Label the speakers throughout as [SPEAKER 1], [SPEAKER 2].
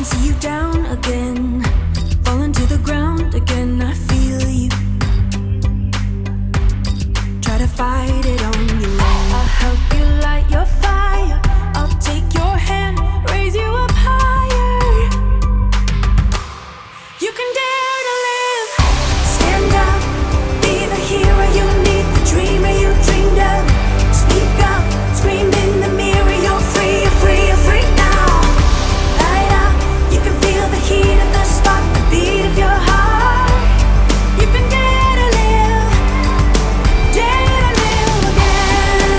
[SPEAKER 1] can see you down again, falling to the ground again. I feel you. Try to fight it on your own. I'll help you light your fire. I'll take your hand, raise you up higher. You can dare to live. Stand up, be the hero you need, the dreamer you dreamed of. Speak up, scream in the mirror. You're free, you're free, you're free now. Light up, you can feel the heat of the spark, the beat of your heart. You can dare to live, dare to live again.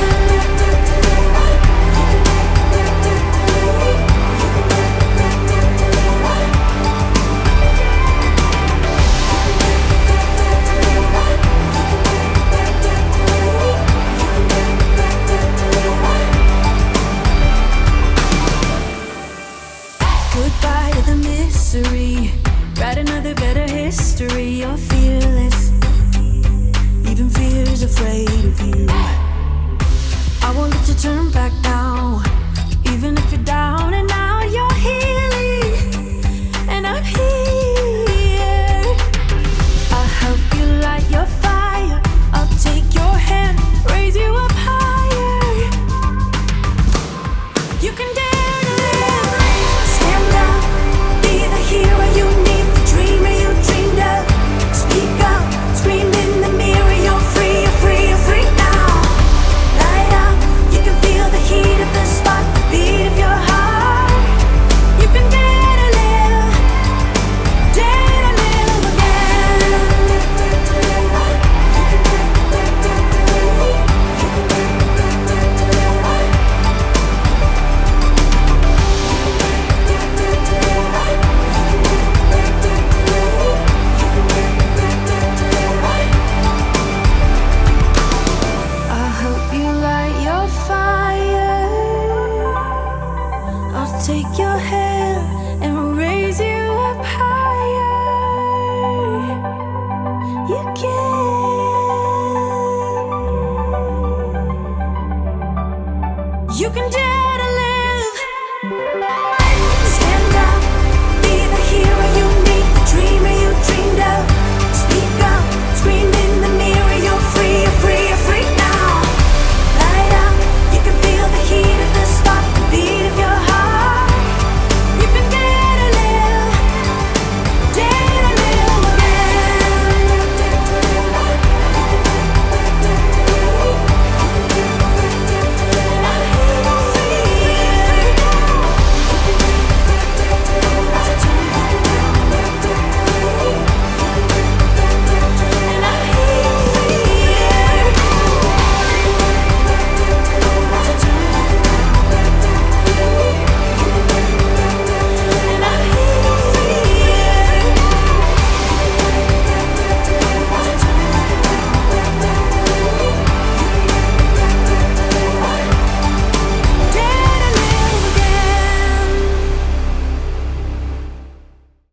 [SPEAKER 1] Goodbye to the misery. Write another better history. You're fearless. Even fear's afraid of you. I won't let you turn back now. Even if you're down and out, you're healing. And I'm here. I'll help you light your fire. I'll take your hand, raise you up higher. You can dare to live. Stand up, be the hero you need, the dreamer you dreamed of. Speak up, scream in the mirror. You're free, you're free, you're free now. Light up, you can feel the heat of the spark, the beat of your heart. You can dare to live again. I'll help you light your fire. I'll take your hand and raise you up higher. You can. You can dare to live.